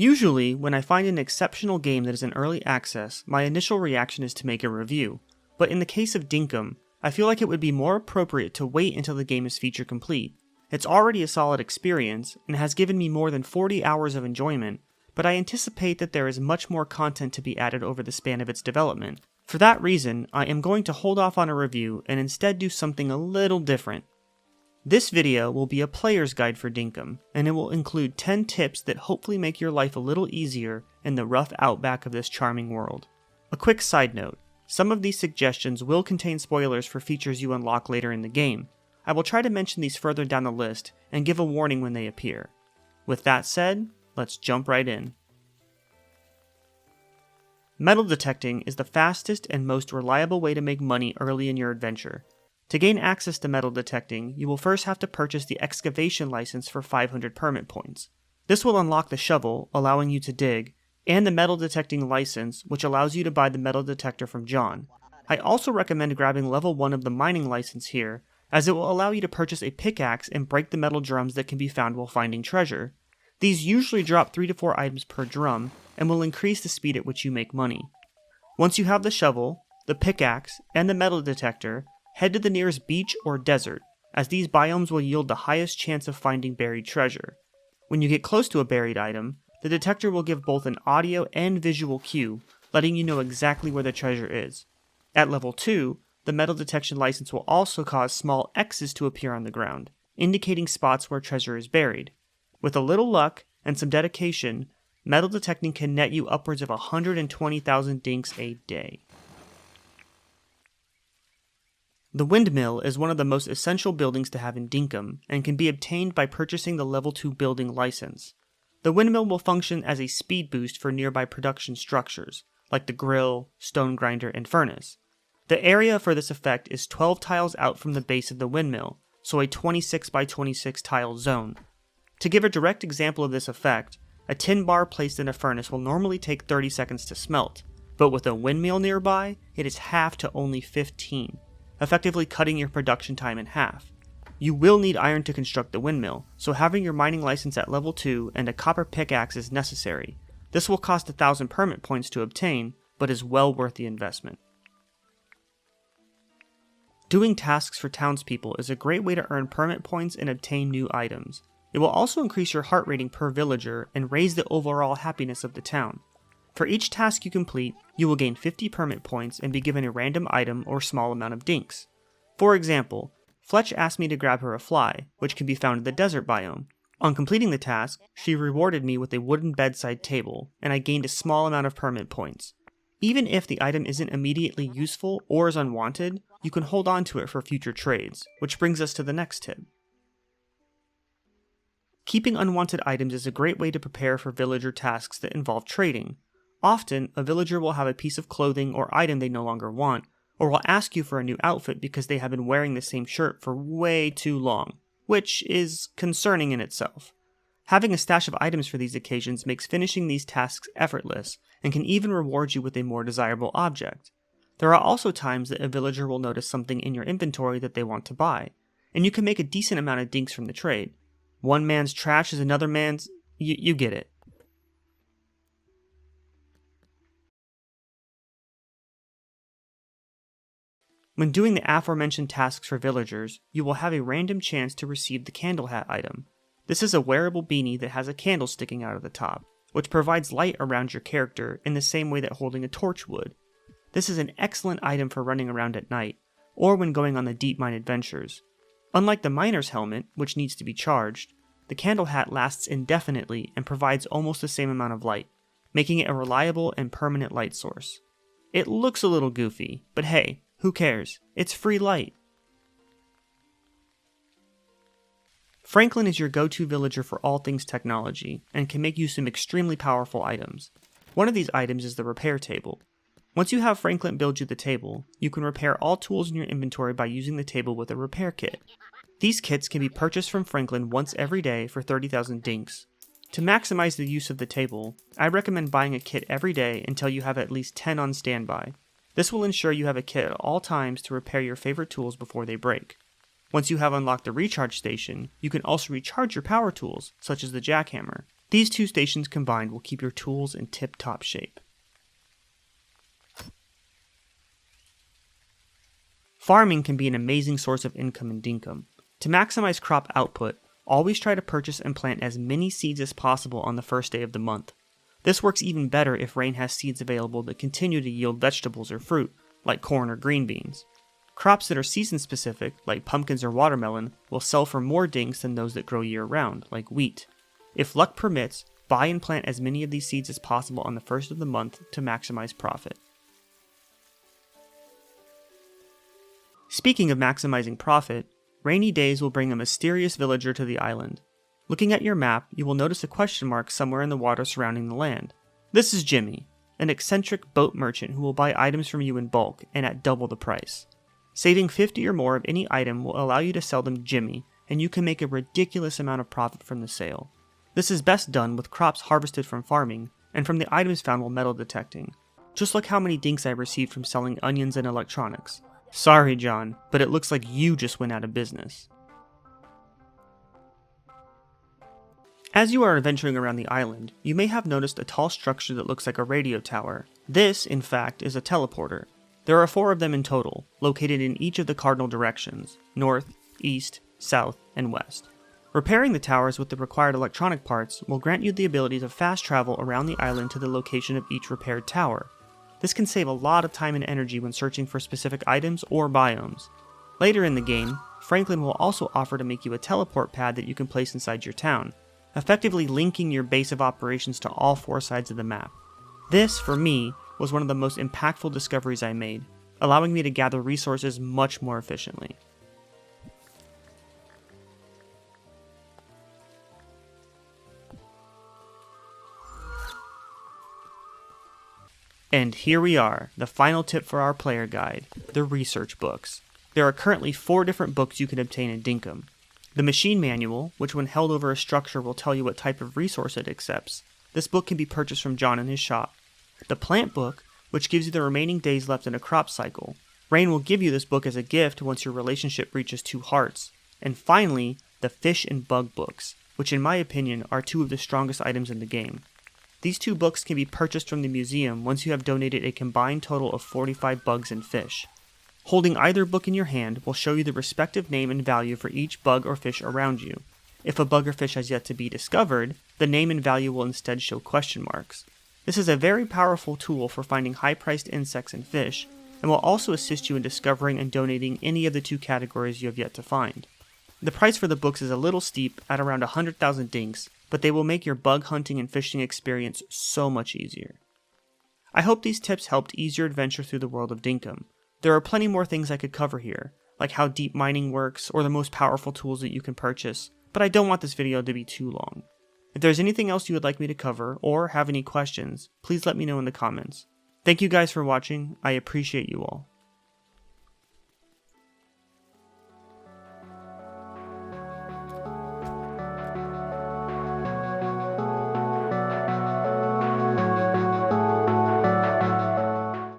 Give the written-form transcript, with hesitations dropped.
Usually, when I find an exceptional game that is in early access, my initial reaction is to make a review, but in the case of Dinkum, I feel like it would be more appropriate to wait until the game is feature complete. It's already a solid experience, and has given me more than 40 hours of enjoyment, but I anticipate that there is much more content to be added over the span of its development. For that reason, I am going to hold off on a review and instead do something a little different. This video will be a player's guide for Dinkum, and it will include 10 tips that hopefully make your life a little easier in the rough outback of this charming world. A quick side note, some of these suggestions will contain spoilers for features you unlock later in the game. I will try to mention these further down the list and give a warning when they appear. With that said, let's jump right in. Metal detecting is the fastest and most reliable way to make money early in your adventure. To gain access to metal detecting, you will first have to purchase the excavation license for 500 permit points. This will unlock the shovel, allowing you to dig, and the metal detecting license, which allows you to buy the metal detector from John. I also recommend grabbing level 1 of the mining license here, as it will allow you to purchase a pickaxe and break the metal drums that can be found while finding treasure. These usually drop 3 to 4 items per drum, and will increase the speed at which you make money. Once you have the shovel, the pickaxe, and the metal detector, head to the nearest beach or desert, as these biomes will yield the highest chance of finding buried treasure. When you get close to a buried item, the detector will give both an audio and visual cue, letting you know exactly where the treasure is. At level 2, the metal detection license will also cause small X's to appear on the ground, indicating spots where treasure is buried. With a little luck and some dedication, metal detecting can net you upwards of 120,000 dinks a day. The Windmill is one of the most essential buildings to have in Dinkum, and can be obtained by purchasing the level 2 building license. The Windmill will function as a speed boost for nearby production structures, like the grill, stone grinder, and furnace. The area for this effect is 12 tiles out from the base of the windmill, so a 26 by 26 tile zone. To give a direct example of this effect, a tin bar placed in a furnace will normally take 30 seconds to smelt, but with a windmill nearby, it is halved to only 15. Effectively cutting your production time in half. You will need iron to construct the windmill, so having your mining license at level 2 and a copper pickaxe is necessary. This will cost 1,000 permit points to obtain, but is well worth the investment. Doing tasks for townspeople is a great way to earn permit points and obtain new items. It will also increase your heart rating per villager and raise the overall happiness of the town. For each task you complete, you will gain 50 permit points and be given a random item or small amount of dinks. For example, Fletch asked me to grab her a fly, which can be found in the desert biome. On completing the task, she rewarded me with a wooden bedside table, and I gained a small amount of permit points. Even if the item isn't immediately useful or is unwanted, you can hold on to it for future trades, which brings us to the next tip. Keeping unwanted items is a great way to prepare for villager tasks that involve trading. Often, a villager will have a piece of clothing or item they no longer want, or will ask you for a new outfit because they have been wearing the same shirt for way too long, which is concerning in itself. Having a stash of items for these occasions makes finishing these tasks effortless, and can even reward you with a more desirable object. There are also times that a villager will notice something in your inventory that they want to buy, and you can make a decent amount of dinks from the trade. One man's trash is another man's... you get it. When doing the aforementioned tasks for villagers, you will have a random chance to receive the candle hat item. This is a wearable beanie that has a candle sticking out of the top, which provides light around your character in the same way that holding a torch would. This is an excellent item for running around at night, or when going on the deep mine adventures. Unlike the miner's helmet, which needs to be charged, the candle hat lasts indefinitely and provides almost the same amount of light, making it a reliable and permanent light source. It looks a little goofy, but hey, who cares? It's free light. Franklin is your go-to villager for all things technology, and can make you some extremely powerful items. One of these items is the repair table. Once you have Franklin build you the table, you can repair all tools in your inventory by using the table with a repair kit. These kits can be purchased from Franklin once every day for 30,000 dinks. To maximize the use of the table, I recommend buying a kit every day until you have at least 10 on standby. This will ensure you have a kit at all times to repair your favorite tools before they break. Once you have unlocked the recharge station, you can also recharge your power tools, such as the jackhammer. These two stations combined will keep your tools in tip-top shape. Farming can be an amazing source of income in Dinkum. To maximize crop output, always try to purchase and plant as many seeds as possible on the first day of the month. This works even better if rain has seeds available that continue to yield vegetables or fruit, like corn or green beans. Crops that are season-specific, like pumpkins or watermelon, will sell for more dinks than those that grow year-round, like wheat. If luck permits, buy and plant as many of these seeds as possible on the first of the month to maximize profit. Speaking of maximizing profit, rainy days will bring a mysterious villager to the island. Looking at your map, you will notice a question mark somewhere in the water surrounding the land. This is Jimmy, an eccentric boat merchant who will buy items from you in bulk and at double the price. Saving 50 or more of any item will allow you to sell them to Jimmy, and you can make a ridiculous amount of profit from the sale. This is best done with crops harvested from farming, and from the items found while metal detecting. Just look how many dinks I received from selling onions and electronics. Sorry, John, but it looks like you just went out of business. As you are adventuring around the island, you may have noticed a tall structure that looks like a radio tower. This, in fact, is a teleporter. There are 4 of them in total, located in each of the cardinal directions: north, east, south, and west. Repairing the towers with the required electronic parts will grant you the ability to fast travel around the island to the location of each repaired tower. This can save a lot of time and energy when searching for specific items or biomes. Later in the game, Franklin will also offer to make you a teleport pad that you can place inside your town, effectively linking your base of operations to all 4 sides of the map. This, for me, was one of the most impactful discoveries I made, allowing me to gather resources much more efficiently. And here we are, the final tip for our player guide, the research books. There are currently 4 different books you can obtain in Dinkum. The machine manual, which when held over a structure will tell you what type of resource it accepts. This book can be purchased from John in his shop. The plant book, which gives you the remaining days left in a crop cycle. Rain will give you this book as a gift once your relationship reaches 2 hearts. And finally, the fish and bug books, which in my opinion are 2 of the strongest items in the game. These 2 books can be purchased from the museum once you have donated a combined total of 45 bugs and fish. Holding either book in your hand will show you the respective name and value for each bug or fish around you. If a bug or fish has yet to be discovered, the name and value will instead show question marks. This is a very powerful tool for finding high-priced insects and fish, and will also assist you in discovering and donating any of the 2 categories you have yet to find. The price for the books is a little steep at around 100,000 dinks, but they will make your bug hunting and fishing experience so much easier. I hope these tips helped ease your adventure through the world of Dinkum. There are plenty more things I could cover here, like how deep mining works or the most powerful tools that you can purchase, but I don't want this video to be too long. If there's anything else you would like me to cover or have any questions, please let me know in the comments. Thank you guys for watching, I appreciate you all.